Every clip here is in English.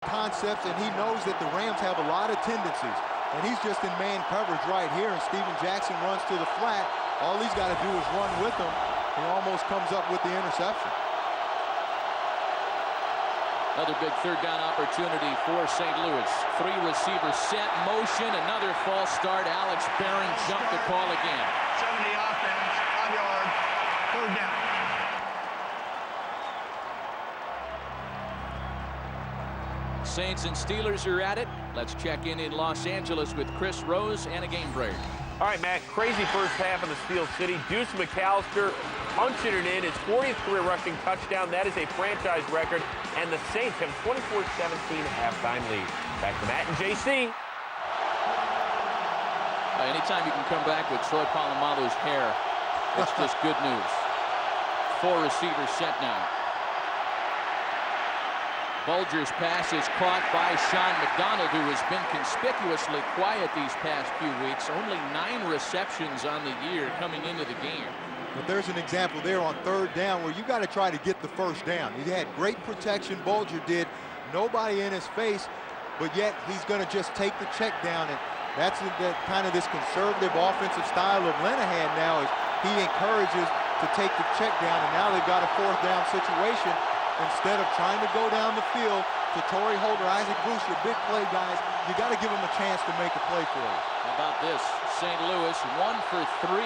concepts, and he knows that the Rams have a lot of tendencies. And he's just in man coverage right here, and Steven Jackson runs to the flat. All he's got to do is run with him. He almost comes up with the interception. Another big third down opportunity for St. Louis. 3 receivers set, motion, another false start. Alex Barron jumped the call again. 70 offense, 5-yard, third down. Saints and Steelers are at it. Let's check in Los Angeles with Chris Rose and a game break. All right, Matt, crazy first half of the Steel City. Deuce McAllister punching it in. His 40th career rushing touchdown. That is a franchise record. And the Saints have 24-17 halftime lead. Back to Matt and JC. Anytime you can come back with Troy Polamalu's hair, it's just good news. 4 receivers set now. Bulger's pass is caught by Sean McDonald, who has been conspicuously quiet these past few weeks. Only 9 receptions on the year coming into the game. But there's an example there on third down where you got to try to get the first down. He had great protection, Bulger did. Nobody in his face, but yet he's going to just take the check down. And that's the kind of this conservative offensive style of Linehan now, is he encourages to take the check down, and now they've got a 4th down situation. Instead of trying to go down the field to Torrey Holder, Isaac Bruce, your big play guys, you got to give them a chance to make a play for you. How about this? St. Louis 1 for 3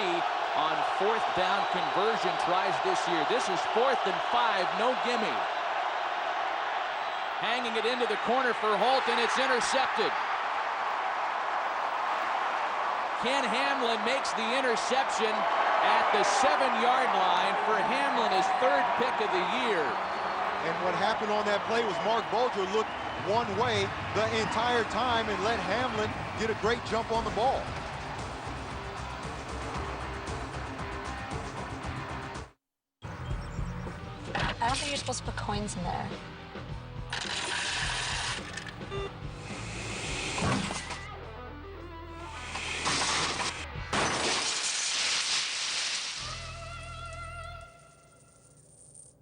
on 4th down conversion tries this year. This is 4th and 5, no gimme. Hanging it into the corner for Holt, and it's intercepted. Ken Hamlin makes the interception at the 7-yard line for Hamlin, his 3rd pick of the year. And what happened on that play was Mark Bulger looked one way the entire time and let Hamlin get a great jump on the ball. I don't think you're supposed to put coins in there.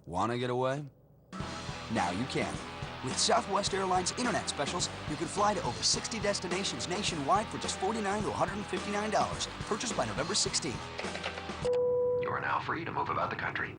Want to get away? Now you can. With Southwest Airlines Internet Specials, you can fly to over 60 destinations nationwide for just $49 to $159. Purchased by November 16th. You are now free to move about the country.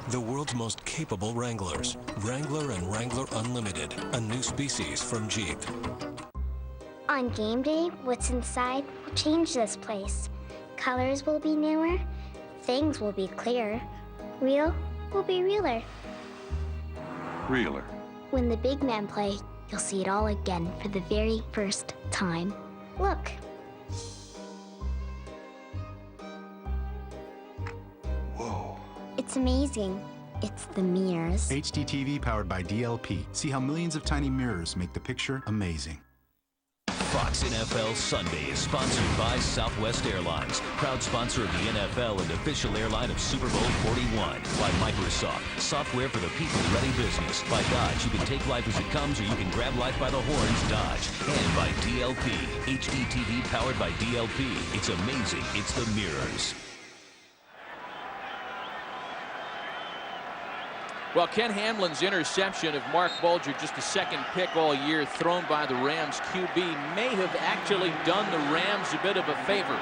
The world's most capable Wranglers. Wrangler and Wrangler Unlimited, a new species from Jeep. On game day, what's inside will change this place. Colors will be newer, things will be clearer, real will be realer. Realer. When the big men play, you'll see it all again for the very first time. Look. Whoa. It's amazing. It's the mirrors. HD TV powered by DLP. See how millions of tiny mirrors make the picture amazing. Fox NFL Sunday is sponsored by Southwest Airlines, proud sponsor of the NFL and official airline of Super Bowl 41. By Microsoft, software for the people-ready business. By Dodge, you can take life as it comes, or you can grab life by the horns, Dodge. And by DLP, HD TV powered by DLP. It's amazing. It's the mirrors. Well, Ken Hamlin's interception of Mark Bulger, just a 2nd pick all year thrown by the Rams QB, may have actually done the Rams a bit of a favor,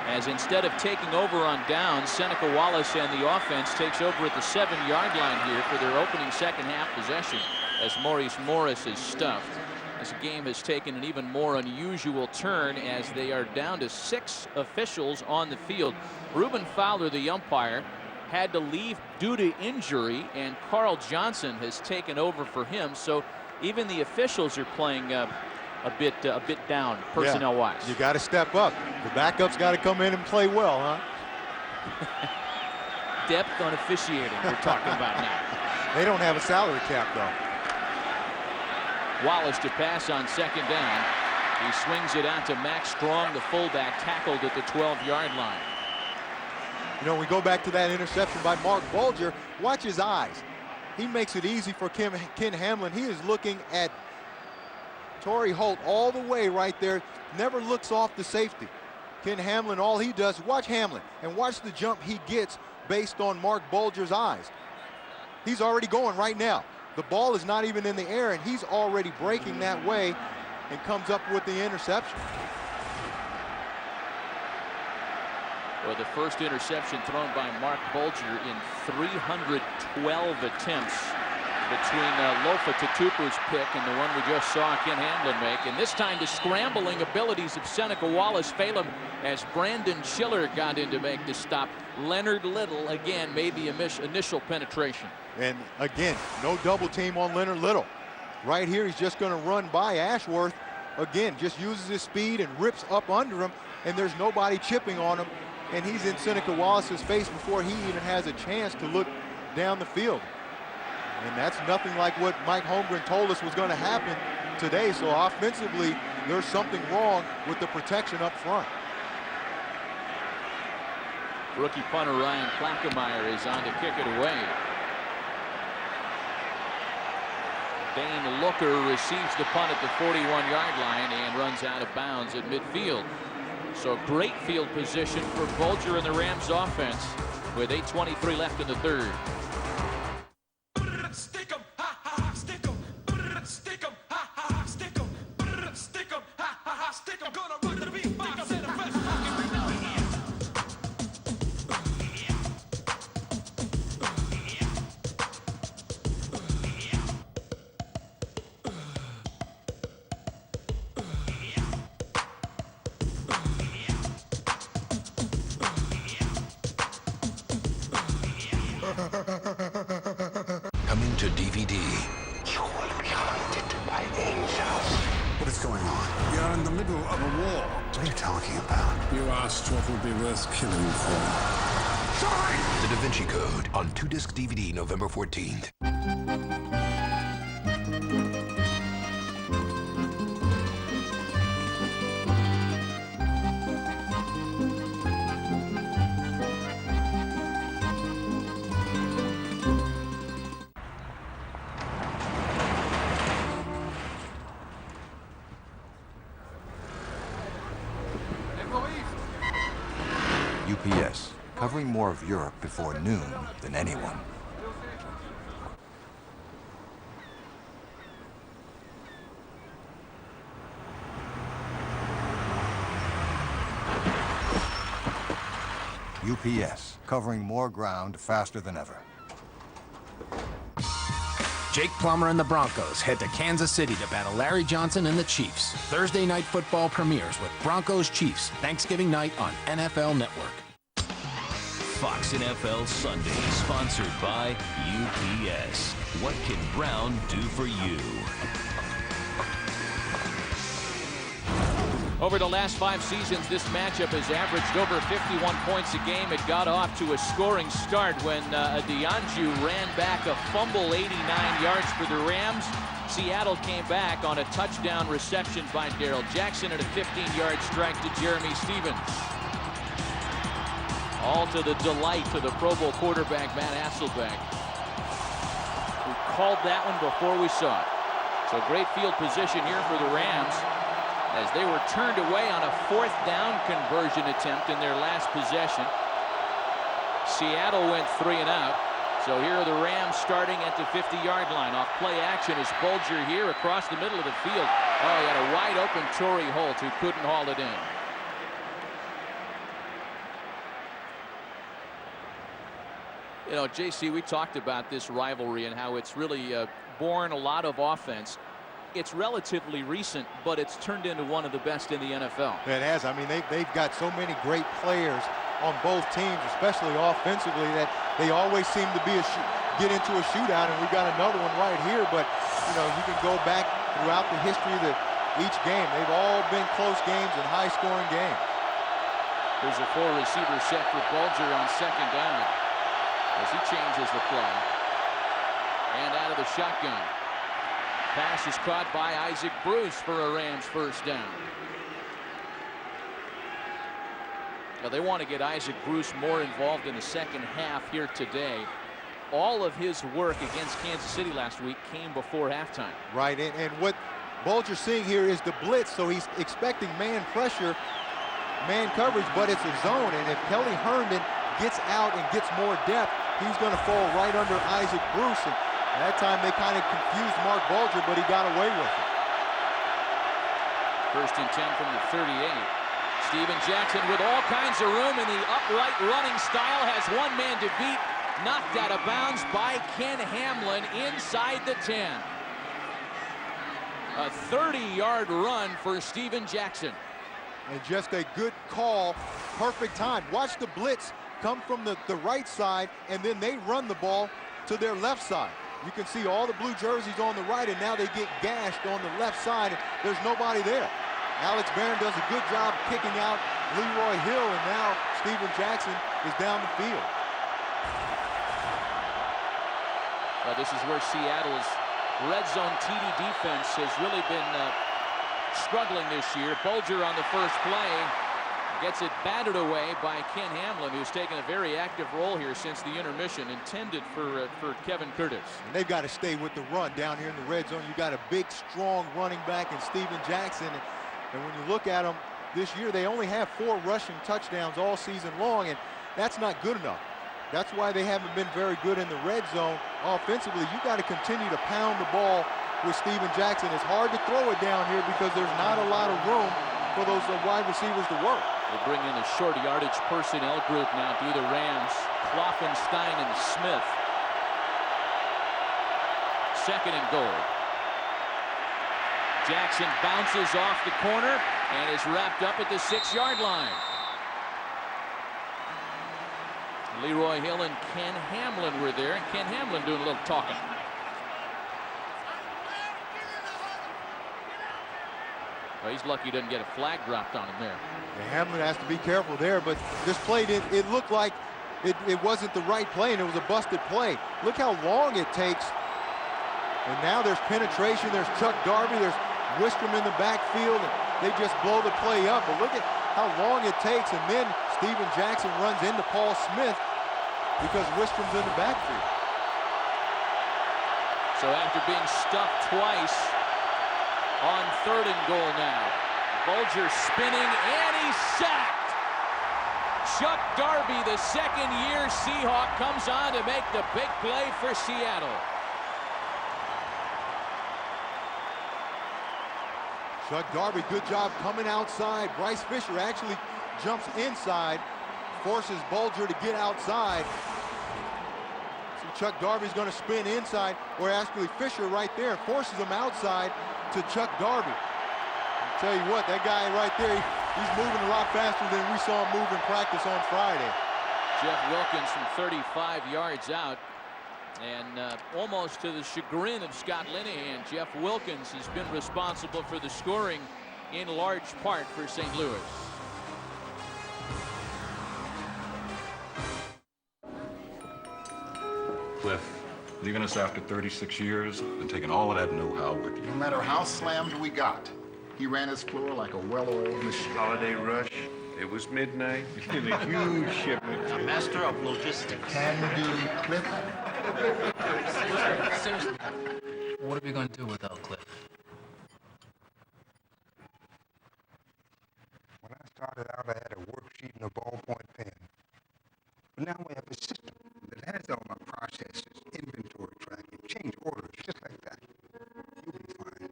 as instead of taking over on downs, Seneca Wallace and the offense takes over at the 7-yard line here for their opening 2nd half possession, as Maurice Morris is stuffed. This game has taken an even more unusual turn as they are down to 6 officials on the field. Reuben Fowler, the umpire, had to leave due to injury, and Carl Johnson has taken over for him. So even the officials are playing a bit down personnel-wise. Yeah, you got to step up. The backups got to come in and play well, huh? Depth on officiating we're talking about now. They don't have a salary cap, though. Wallace to pass on 2nd down. He swings it out to Max Strong, the fullback, tackled at the 12-yard line. You know, we go back to that interception by Mark Bulger. Watch his eyes. He makes it easy for Ken Hamlin. He is looking at Torrey Holt all the way right there. Never looks off the safety. Ken Hamlin, all he does, watch Hamlin and watch the jump he gets based on Mark Bulger's eyes. He's already going right now. The ball is not even in the air, and he's already breaking that way and comes up with the interception. Well, the first interception thrown by Mark Bulger in 312 attempts between Lofa Tatupu's pick and the one we just saw Ken Hamlin make. And this time the scrambling abilities of Seneca Wallace fail him as Brandon Schiller got in to make the stop. Leonard Little again made the initial penetration. And again, no double team on Leonard Little. Right here, he's just going to run by Ashworth. Again, just uses his speed and rips up under him, and there's nobody chipping on him. And he's in Seneca Wallace's face before he even has a chance to look down the field. And that's nothing like what Mike Holmgren told us was going to happen today. So offensively, there's something wrong with the protection up front. Rookie punter Ryan Klackemeyer is on to kick it away. Dane Looker receives the punt at the 41-yard line and runs out of bounds at midfield. So great field position for Bulger and the Rams offense with 8:23 left in the third. Coming to DVD. You will be hunted by angels. What is going on? You're in the middle of a war. What are you talking about? You asked what would be worth killing for. Sorry! The Da Vinci Code on 2-disc DVD November 14th. UPS, covering more of Europe before noon than anyone. UPS, covering more ground faster than ever. Jake Plummer and the Broncos head to Kansas City to battle Larry Johnson and the Chiefs. Thursday Night Football premieres with Broncos-Chiefs Thanksgiving night on NFL Network. Fox NFL Sunday, sponsored by UPS. What can Brown do for you? Over the last 5 seasons, this matchup has averaged over 51 points a game. It got off to a scoring start when Dianju ran back a fumble 89 yards for the Rams. Seattle came back on a touchdown reception by Darrell Jackson and a 15-yard strike to Jeremy Stevens. All to the delight of the Pro Bowl quarterback, Matt Hasselbeck, who called that one before we saw it. So great field position here for the Rams as they were turned away on a 4th down conversion attempt in their last possession. Seattle went 3 and out. So here are the Rams starting at the 50-yard line. Off play action is Bulger here across the middle of the field. Oh, he had a wide open Torrey Holt who couldn't haul it in. You know, JC, we talked about this rivalry and how it's really born a lot of offense. It's relatively recent, but it's turned into one of the best in the NFL. It has. I mean, they've got so many great players on both teams, especially offensively, that they always seem to be get into a shootout, and we've got another one right here. But, you know, you can go back throughout the history of each game. They've all been close games and high-scoring games. There's a 4-receiver set for Bulger on 2nd down as he changes the play. And out of the shotgun. Pass is caught by Isaac Bruce for a Rams 1st down. Now they want to get Isaac Bruce more involved in the second half here today. All of his work against Kansas City last week came before halftime. Right, and what Bulger's seeing here is the blitz, so he's expecting man pressure, man coverage, but it's a zone, and if Kelly Herndon gets out and gets more depth, he's going to fall right under Isaac Bruce, and that time they kind of confused Mark Bulger, but he got away with it. First and 10 from the 38. Steven Jackson with all kinds of room in the upright running style has one man to beat. Knocked out of bounds by Ken Hamlin inside the 10. A 30-yard run for Steven Jackson. And just a good call, perfect time. Watch the blitz come from the right side, and then they run the ball to their left side. You can see all the blue jerseys on the right, and now they get gashed on the left side, and there's nobody there. Alex Barron does a good job kicking out Leroy Hill, and now Steven Jackson is down the field. Well, this is where Seattle's red zone TD defense has really been struggling this year. Bulger on the first play gets it batted away by Ken Hamlin, who's taken a very active role here since the intermission, intended for Kevin Curtis. And they've got to stay with the run down here in the red zone. You got a big, strong running back in Steven Jackson. And when you look at them this year, they only have 4 rushing touchdowns all season long, and that's not good enough. That's why they haven't been very good in the red zone offensively. You got to continue to pound the ball with Steven Jackson. It's hard to throw it down here because there's not a lot of room for those wide receivers to work. They bring in the short yardage personnel group now to the Rams. Kloffenstein and Smith. Second and goal. Jackson bounces off the corner and is wrapped up at the 6-yard line. Leroy Hill and Ken Hamlin were there, and Ken Hamlin doing a little talking. Well, he's lucky he doesn't get a flag dropped on him there. And Hamlin has to be careful there, but this play, it looked like it wasn't the right play, and it was a busted play. Look how long it takes. And now there's penetration. There's Chuck Darby. There's Wistrom in the backfield, and they just blow the play up. But look at how long it takes, and then Steven Jackson runs into Paul Smith because Wistrom's in the backfield. So after being stuffed twice on 3rd and goal now, Bulger spinning, and he's sacked. Chuck Darby, the second-year Seahawk, comes on to make the big play for Seattle. Chuck Darby, good job coming outside. Bryce Fisher actually jumps inside, forces Bulger to get outside. So Chuck Darby's going to spin inside, or actually Fisher right there forces him outside to Chuck Darby. I'll tell you what, that guy right there, he's moving a lot faster than we saw him move in practice on Friday. Jeff Wilkins from 35 yards out. And almost to the chagrin of Scott Linehan, Jeff Wilkins has been responsible for the scoring in large part for St. Louis. Cliff, leaving us after 36 years and taking all of that know-how with you. No matter how slammed we got, he ran his floor like a well-oiled machine. Holiday rush. It was midnight. In a huge shipment. A master of logistics. Can do, Cliff. Seriously, what are we going to do without Cliff? When I started out, I had a worksheet and a ballpoint pen. But now we have a system that has all my processes, inventory tracking, change orders, just like that. You'll be fine.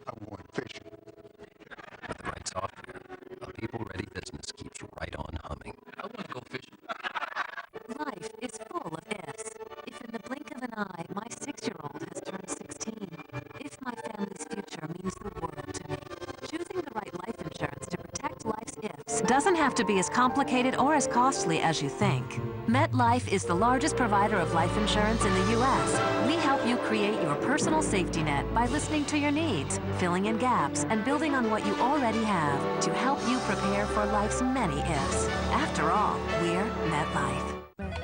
I'm going fishing. With the right software, a people-ready business keeps right on humming. I want to go fishing. Life is full of ifs. If in the blink of an eye, my 6-year-old has turned 16. If my family's future means the world to me. Choosing the right life insurance to protect life's ifs doesn't have to be as complicated or as costly as you think. MetLife is the largest provider of life insurance in the U.S. We help you create your personal safety net by listening to your needs, filling in gaps, and building on what you already have to help you prepare for life's many ifs. After all, we're MetLife.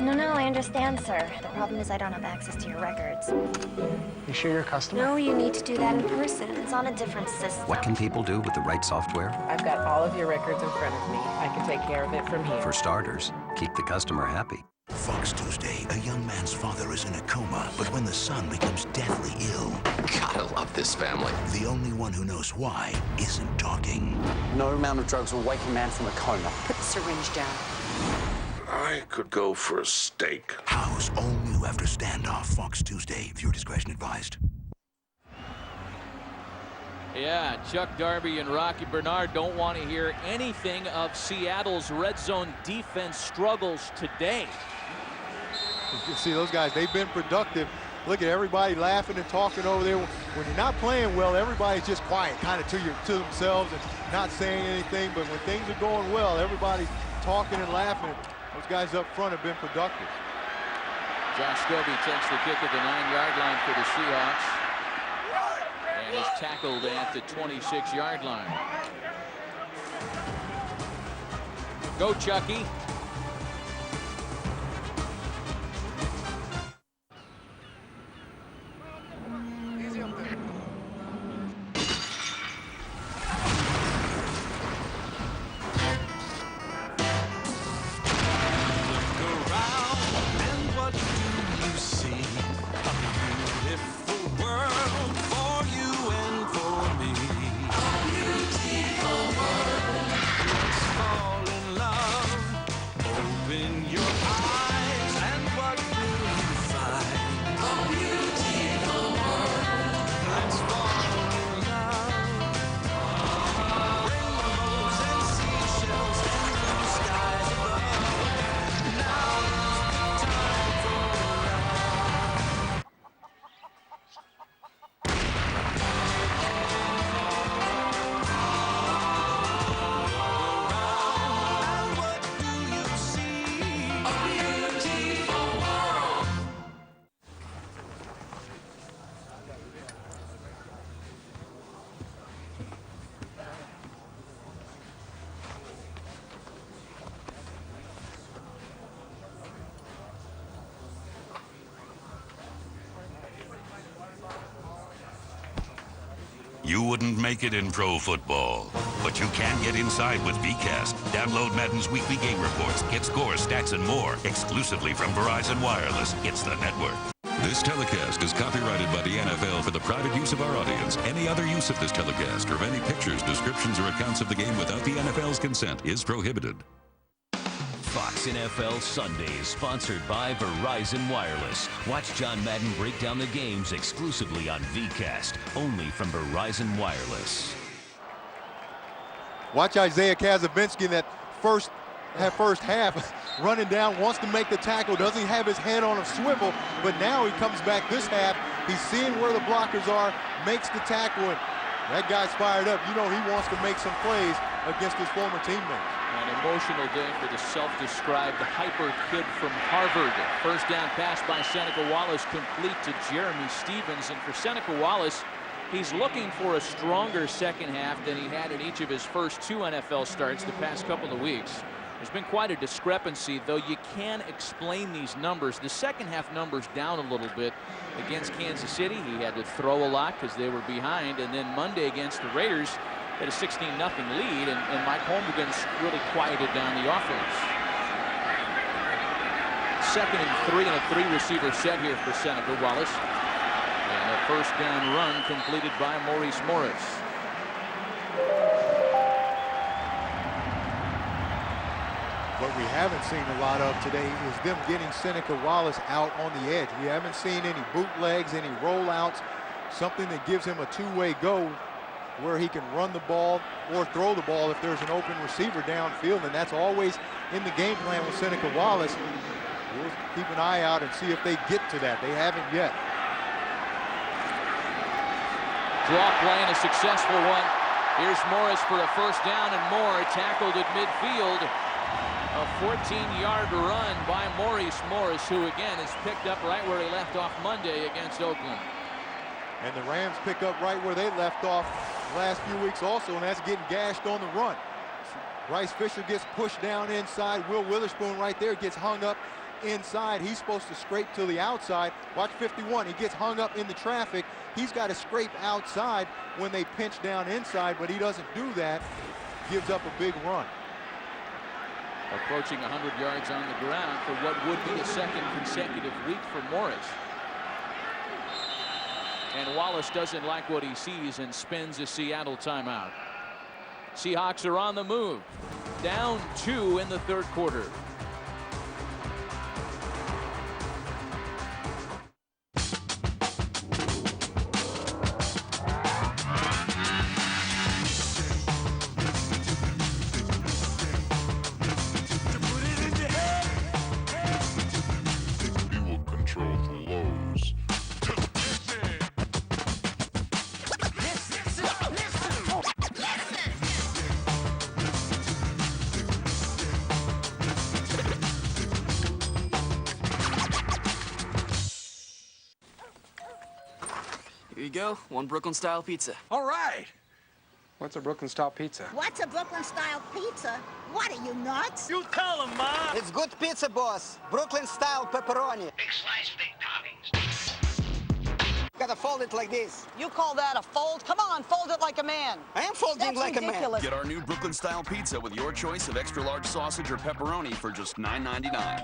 No, I understand, sir. The problem is I don't have access to your records. You sure you're a customer? No, you need to do that in person. It's on a different system. What can people do with the right software? I've got all of your records in front of me. I can take care of it from here. For starters, keep the customer happy. Fox Tuesday, a young man's father is in a coma, but when the son becomes deathly ill... Gotta love this family. The only one who knows why isn't talking. No amount of drugs will wake a man from a coma. Put the syringe down. I could go for a steak. House all new after standoff. Fox Tuesday. Viewer discretion advised. Yeah, Chuck Darby and Rocky Bernard don't want to hear anything of Seattle's red zone defense struggles today. You see those guys, they've been productive. Look at everybody laughing and talking over there. When you're not playing well, everybody's just quiet, kind of to themselves and not saying anything. But when things are going well, everybody's talking and laughing. Those guys up front have been productive. Josh Scobie takes the kick at the 9-yard line for the Seahawks and is tackled at the 26-yard line. Go, Chucky. You wouldn't make it in pro football, but you can get inside with VCast. Download Madden's weekly game reports, get scores, stats, and more exclusively from Verizon Wireless. It's the network. This telecast is copyrighted by the NFL for the private use of our audience. Any other use of this telecast or of any pictures, descriptions, or accounts of the game without the NFL's consent is prohibited. Fox NFL Sunday is sponsored by Verizon Wireless. Watch John Madden break down the games exclusively on VCast, only from Verizon Wireless. Watch Isaiah Kazabinsky in that first half running down, wants to make the tackle, doesn't have his head on a swivel, but now he comes back this half. He's seeing where the blockers are, makes the tackle, and that guy's fired up. You know he wants to make some plays against his former teammates. An emotional day for the self-described hyper kid from Harvard. First down pass by Seneca Wallace complete to Jeremy Stevens. And for Seneca Wallace, he's looking for a stronger second half than he had in each of his first 2 NFL starts the past couple of weeks. There's been quite a discrepancy, though you can explain these numbers. The second half numbers down a little bit against Kansas City. He had to throw a lot because they were behind. And then Monday against the Raiders, had a 16-0 lead, and Mike Holmgren's really quieted down the offense. 2nd and 3 and a 3-receiver set here for Seneca Wallace. And a first down run completed by Maurice Morris. What we haven't seen a lot of today is them getting Seneca Wallace out on the edge. We haven't seen any bootlegs, any rollouts, something that gives him a two-way go where he can run the ball or throw the ball if there's an open receiver downfield, and that's always in the game plan with Seneca Wallace. We'll keep an eye out and see if they get to that. They haven't yet. Draw play and a successful one. Here's Morris for a first down, and Moore tackled at midfield. A 14-yard run by Maurice Morris, who again is picked up right where he left off Monday against Oakland. And the Rams pick up right where they left off last few weeks also, and that's getting gashed on the run. Bryce Fisher gets pushed down inside. Will Witherspoon right there gets hung up inside. He's supposed to scrape to the outside. Watch 51. He gets hung up in the traffic. He's got to scrape outside when they pinch down inside, but he doesn't do that. Gives up a big run. Approaching 100 yards on the ground for what would be a second consecutive week for Morris. And Wallace doesn't like what he sees and spins a Seattle timeout. Seahawks are on the move. Down 2 in the third quarter. Here you go, one Brooklyn-style pizza. All right. What's a Brooklyn-style pizza? What's a Brooklyn-style pizza? What are you, nuts? You tell him, Ma. It's good pizza, boss. Brooklyn-style pepperoni. Big slice, big toppings. Gotta fold it like this. You call that a fold? Come on, fold it like a man. I am folding That's like ridiculous. Get our new Brooklyn-style pizza with your choice of extra-large sausage or pepperoni for just $9.99.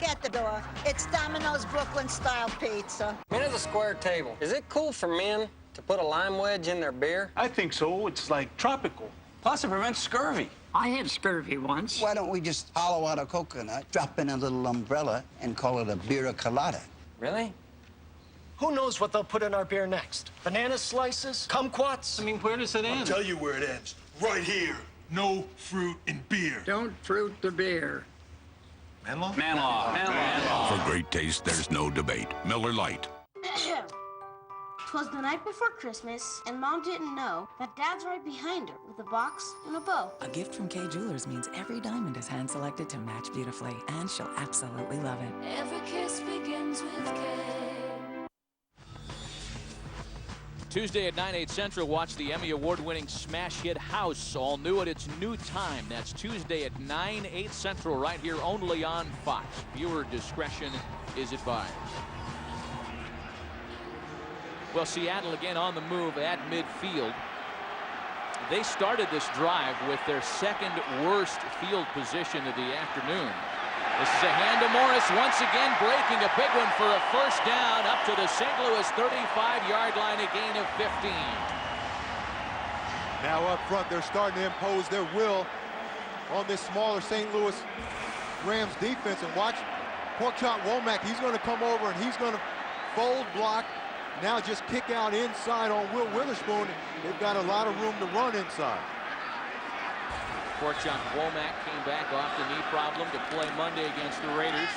Get the door. It's Domino's Brooklyn-style pizza. Men at the square table. Is it cool for men to put a lime wedge in their beer? I think so. It's like tropical. Plus, it prevents scurvy. I had scurvy once. Why don't we just hollow out a coconut, drop in a little umbrella, and call it a beer colada? Really? Who knows what they'll put in our beer next? Banana slices? Kumquats? I mean, where does it end? I'll tell you where it ends. Right here. No fruit in beer. Don't fruit the beer. Manlaw? For great taste, there's no debate. Miller Lite. 'Twas the night before Christmas, and Mom didn't know that Dad's right behind her with a box and a bow. A gift from Kay Jewelers means every diamond is hand-selected to match beautifully, and she'll absolutely love it. Every kiss begins with Kay. Tuesday at 9, 8 Central, watch the Emmy Award-winning smash hit House, all new at its new time. That's Tuesday at 9, 8 Central, right here only on Fox. Viewer discretion is advised. Well, Seattle again on the move at midfield. They started this drive with their second worst field position of the afternoon. This is a hand to Morris, once again breaking a big one for a first down up to the St. Louis 35-yard line, a gain of 15. Now up front, they're starting to impose their will on this smaller St. Louis Rams defense. And watch Porkchop Womack, he's going to come over and he's going to fold block. Now just kick out inside on Will Witherspoon. They've got a lot of room to run inside. Porkchop Womack came back off the knee problem to play Monday against the Raiders.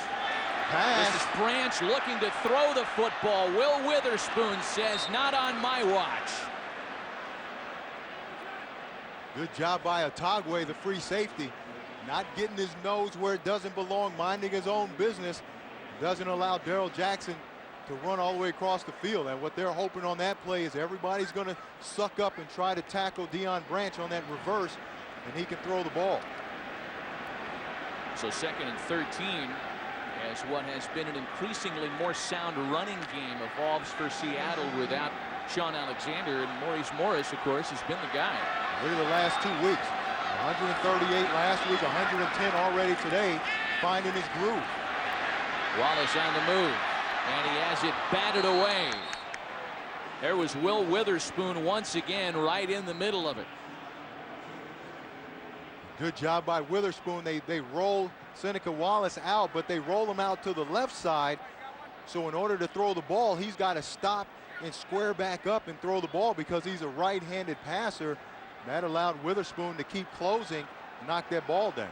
Pass. This is Branch looking to throw the football. Will Witherspoon says, not on my watch. Good job by Otagwe, the free safety. Not getting his nose where it doesn't belong, minding his own business. Doesn't allow Darrell Jackson to run all the way across the field. And what they're hoping on that play is everybody's going to suck up and try to tackle Deion Branch on that reverse, and he can throw the ball. So 2nd and 13 as what has been an increasingly more sound running game evolves for Seattle without Sean Alexander. And Maurice Morris, of course, has been the guy. Look at the last 2 weeks. 138 last week, 110 already today, finding his groove. Wallace on the move, and he has it batted away. There was Will Witherspoon once again right in the middle of it. Good job by Witherspoon. They roll Seneca Wallace out, but they roll him out to the left side. So in order to throw the ball, he's got to stop and square back up and throw the ball because he's a right-handed passer. That allowed Witherspoon to keep closing, knock that ball down.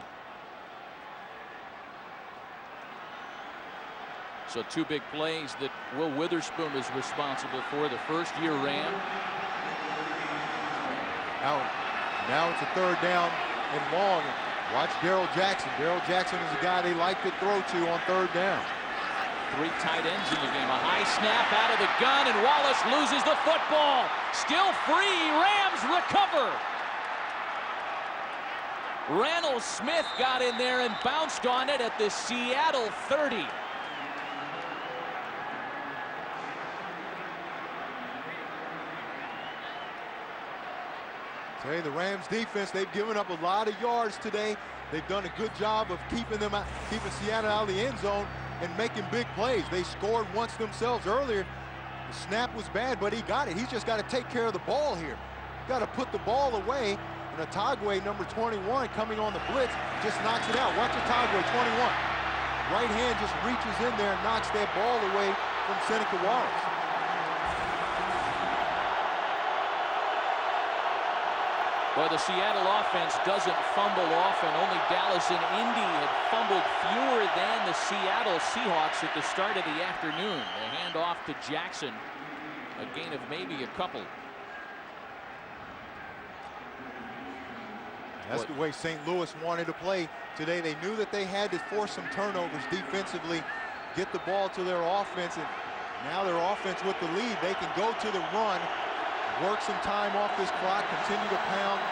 So 2 big plays that Will Witherspoon is responsible for. The first-year Ram. Now it's a 3rd down and long. Watch Darrell Jackson. Darrell Jackson is a guy they like to throw to on 3rd down. 3 tight ends in the game. A high snap out of the gun, and Wallace loses the football. Still free. Rams recover. Randall Smith got in there and bounced on it at the Seattle 30. Hey, the Rams defense, they've given up a lot of yards today. They've done a good job of keeping Seattle out of the end zone and making big plays. They scored once themselves earlier. The snap was bad, but he got it. He's just got to take care of the ball here. Got to put the ball away. And Otagwe, number 21, coming on the blitz, just knocks it out. Watch Otagwe, 21. Right hand just reaches in there and knocks that ball away from Seneca Wallace. Well, the Seattle offense doesn't fumble often. Only Dallas and Indy had fumbled fewer than the Seattle Seahawks at the start of the afternoon. They hand off to Jackson. A gain of maybe a couple. That's the way St. Louis wanted to play today. They knew that they had to force some turnovers defensively, get the ball to their offense, and now their offense with the lead, they can go to the run, work some time off this clock, continue to pound,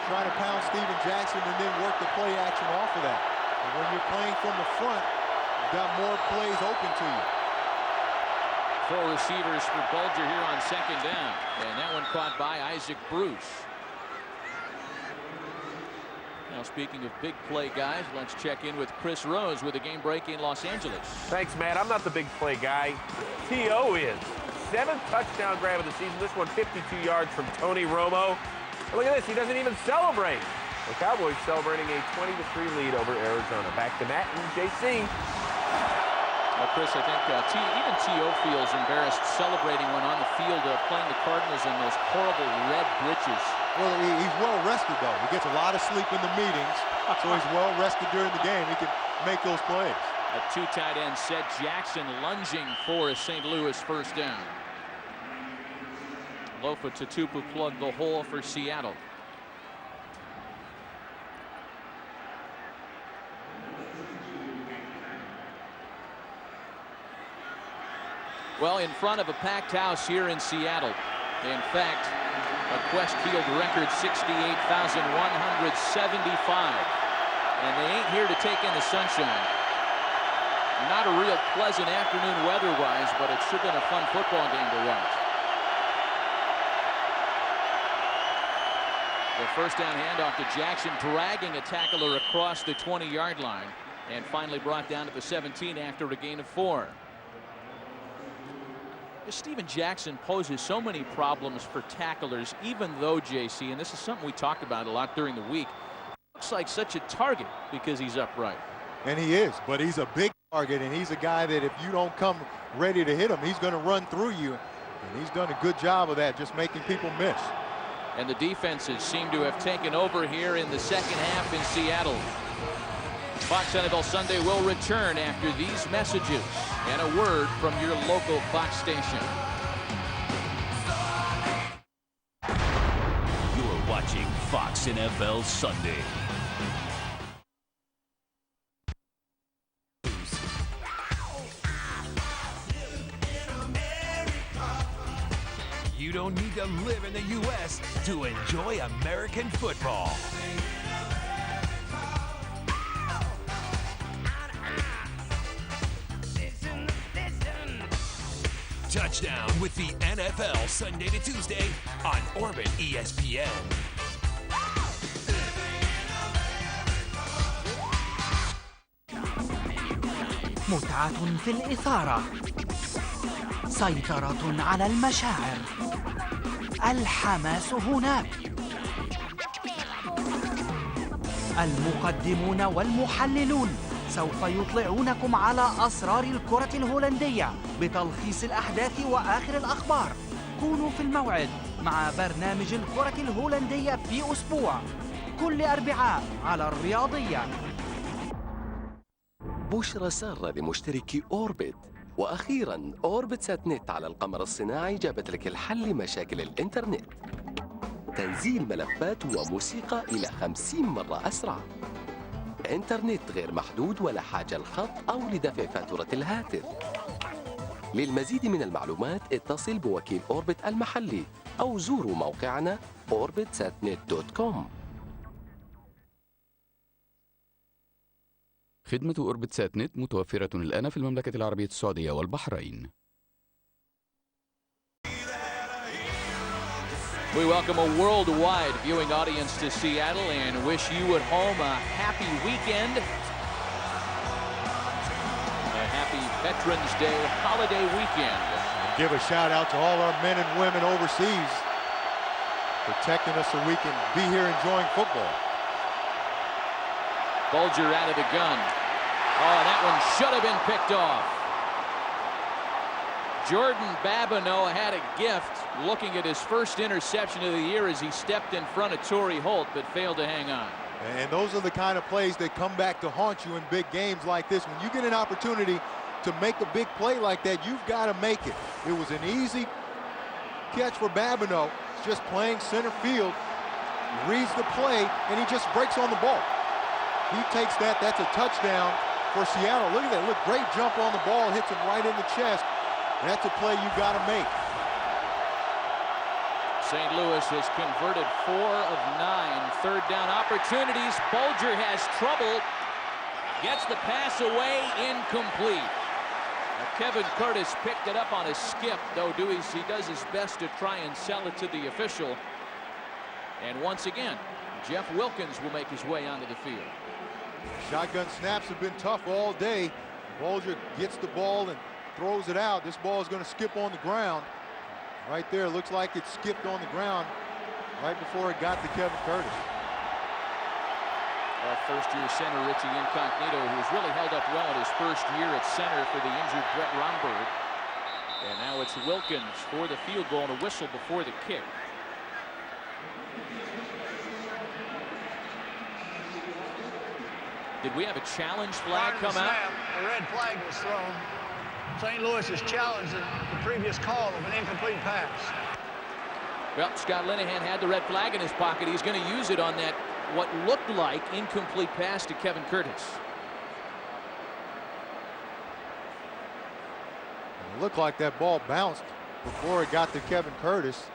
try to pound Steven Jackson, and then work the play action off of that. And when you're playing from the front, you've got more plays open to you. 4 receivers for Bulger here on second down, and that one caught by Isaac Bruce. Now, speaking of big play guys, let's check in with Chris Rose with a game break in Los Angeles. Thanks, Matt. I'm not the big play guy. T.O. is. 7th touchdown grab of the season. This one 52 yards from Tony Romo. And look at this. He doesn't even celebrate. The Cowboys celebrating a 20-3 lead over Arizona. Back to Matt and JC. Chris, I think even T.O. feels embarrassed celebrating when on the field playing the Cardinals in those horrible red breeches. Well, he's well rested, though. He gets a lot of sleep in the meetings, so he's well rested during the game. He can make those plays. A 2 tight end set. Jackson lunging for a St. Louis first down. Lofa Tatupu plugged the hole for Seattle. Well, in front of a packed house here in Seattle. In fact, a Quest Field record 68,175. And they ain't here to take in the sunshine. Not a real pleasant afternoon weather-wise, but it should have been a fun football game to watch. The first down handoff to Jackson, dragging a tackler across the 20-yard line, and finally brought down to the 17 after a gain of 4. Steven Jackson poses so many problems for tacklers, even though, JC, and this is something we talked about a lot during the week, looks like such a target because he's upright. And he is, but he's a big target, and he's a guy that if you don't come ready to hit him, he's going to run through you. And he's done a good job of that, just making people miss. And the defenses seem to have taken over here in the second half in Seattle. Fox NFL Sunday will return after these messages and a word from your local Fox station. You're watching Fox NFL Sunday. You don't need to live in the U.S. to enjoy American football. Touchdown with the NFL Sunday to Tuesday on Orbit ESPN. متعة في الإثارة، سيطرة على المشاعر، الحماس هناك، المقدمون والمحللون سوف يطلعونكم على أسرار الكرة الهولندية بتلخيص الأحداث وآخر الأخبار. كونوا في الموعد مع برنامج الكرة الهولندية في أسبوع كل أربعاء على الرياضية. بشرى سارة لمشتركي أوربت. وأخيراً أوربت سات نت على القمر الصناعي جابت لك الحل لمشاكل الإنترنت. تنزيل ملفات وموسيقى إلى 50 مرة أسرع. إنترنت غير محدود ولا حاجة الخط أو لدفع فاتورة الهاتف. للمزيد من المعلومات اتصل بوكيل أوربت المحلي أو زوروا موقعنا orbitsatnet.com. خدمة أوربت سات نت متوفرة الآن في المملكة العربية السعودية والبحرين. We welcome a worldwide viewing audience to Seattle and wish you at home a happy weekend. A happy Veterans Day holiday weekend. Give a shout out to all our men and women overseas protecting us so we can be here enjoying football. Bulger out of the gun. Oh, that one should have been picked off. Jordan Babineau had a gift looking at his first interception of the year as he stepped in front of Torrey Holt, but failed to hang on. And those are the kind of plays that come back to haunt you in big games like this. When you get an opportunity to make a big play like that, you've got to make it. It was an easy catch for Babineau, just playing center field, reads the play, and he just breaks on the ball. He takes that. That's a touchdown for Seattle. Look at that. Look, great jump on the ball. Hits him right in the chest. That's a play you got to make. St. Louis has converted 4 of 9 third down opportunities. Bulger has trouble. Gets the pass away, incomplete. Kevin Curtis picked it up on a skip, though he does his best to try and sell it to the official. And once again, Jeff Wilkins will make his way onto the field. Shotgun snaps have been tough all day. Bulger gets the ball and throws it out. This ball is going to skip on the ground. Right there, looks like it skipped on the ground right before it got to Kevin Curtis. First-year center Richie Incognito, who's really held up well in his first year at center for the injured Brett Romberg. And now it's Wilkins for the field goal and a whistle before the kick. Did we have a challenge flag come out? A red flag was thrown. St. Louis has challenged the previous call of an incomplete pass. Well, Scott Linehan had the red flag in his pocket. He's going to use it on that, what looked like incomplete pass to Kevin Curtis. It looked like that ball bounced before it got to Kevin Curtis.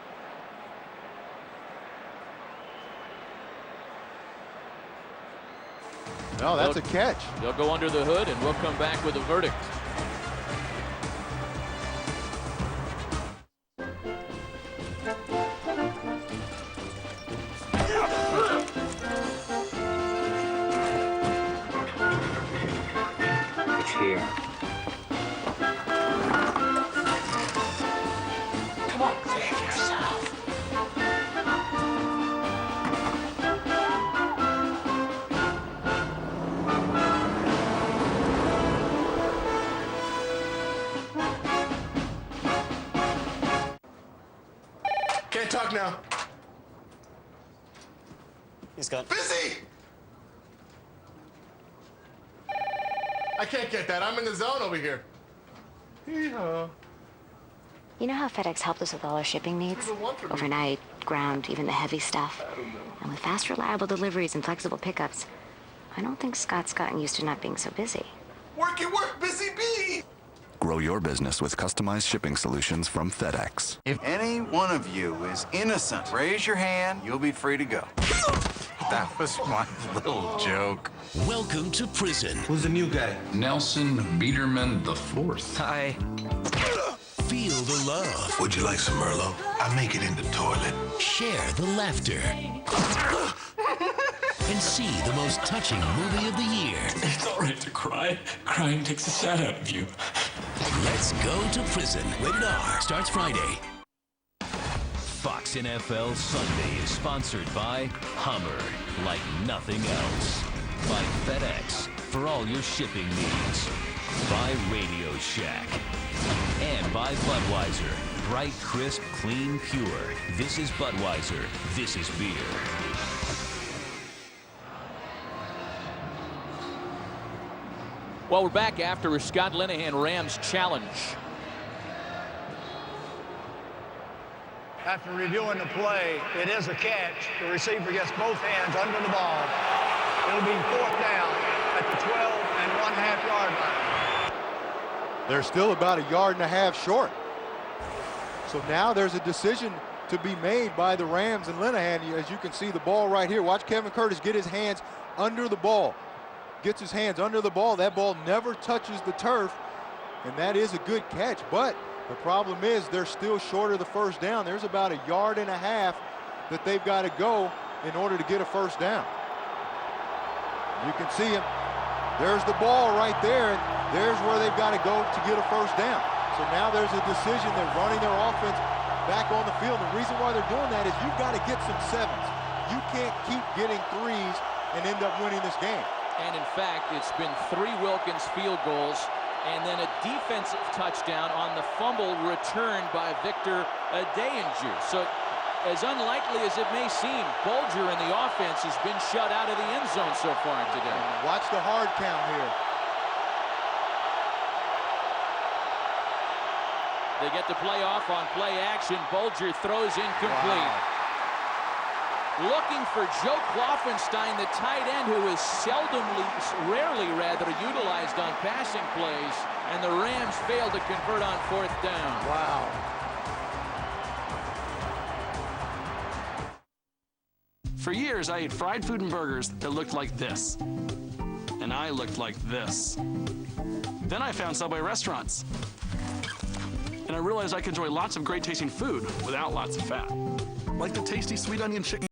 No, that's a catch. They'll go under the hood, and we'll come back with a verdict. It's here. Come on, save yourself. Can't talk now. He's got busy. I can't get that. I'm in the zone over here. Hee-haw. You know how FedEx helped us with all our shipping needs? Overnight, ground, even the heavy stuff. And with fast, reliable deliveries and flexible pickups, I don't think Scott's gotten used to not being so busy. Work, busy bee. Grow your business with customized shipping solutions from FedEx. If any one of you is innocent, raise your hand. You'll be free to go. That was my little joke. Welcome to prison. Who's the new guy? Nelson Biederman IV. Hi. Feel the love. Would you like some Merlot? I make it in the toilet. Share the laughter. And see the most touching movie of the year. It's all right to cry. Crying takes the sad out of you. Let's go to prison. Rated R. Starts Friday. Fox NFL Sunday is sponsored by Hummer, like nothing else. By FedEx, for all your shipping needs. By Radio Shack. And by Budweiser. Bright, crisp, clean, pure. This is Budweiser. This is beer. Well, we're back after a Scott Linehan Rams challenge. After reviewing the play, it is a catch. The receiver gets both hands under the ball. It'll be 4th down at the 12.5 yard line. They're still about 1.5 yards short. So now there's a decision to be made by the Rams and Linehan. As you can see the ball right here. Watch Kevin Curtis get his hands under the ball. gets his hands under the ball. That ball never touches the turf, and that is a good catch. But the problem is they're still short of the first down. There's about 1.5 yards that they've got to go in order to get a first down. You can see him. There's the ball right there, and there's where they've got to go to get a first down. So now there's a decision. They're running their offense back on the field. The reason why they're doing that is you've got to get some sevens. You can't keep getting threes and end up winning this game. And in fact, it's been 3 Wilkins field goals and then a defensive touchdown on the fumble returned by Victor Dayinger. So as unlikely as it may seem, Bulger in the offense has been shut out of the end zone so far today. Watch the hard count here. They get the play off on play action. Bulger throws incomplete. Wow. Looking for Joe Kloffenstein, the tight end, who is rarely utilized on passing plays, and the Rams fail to convert on 4th down. Wow. For years, I ate fried food and burgers that looked like this. And I looked like this. Then I found Subway restaurants. And I realized I could enjoy lots of great tasting food without lots of fat. Like the tasty sweet onion chicken.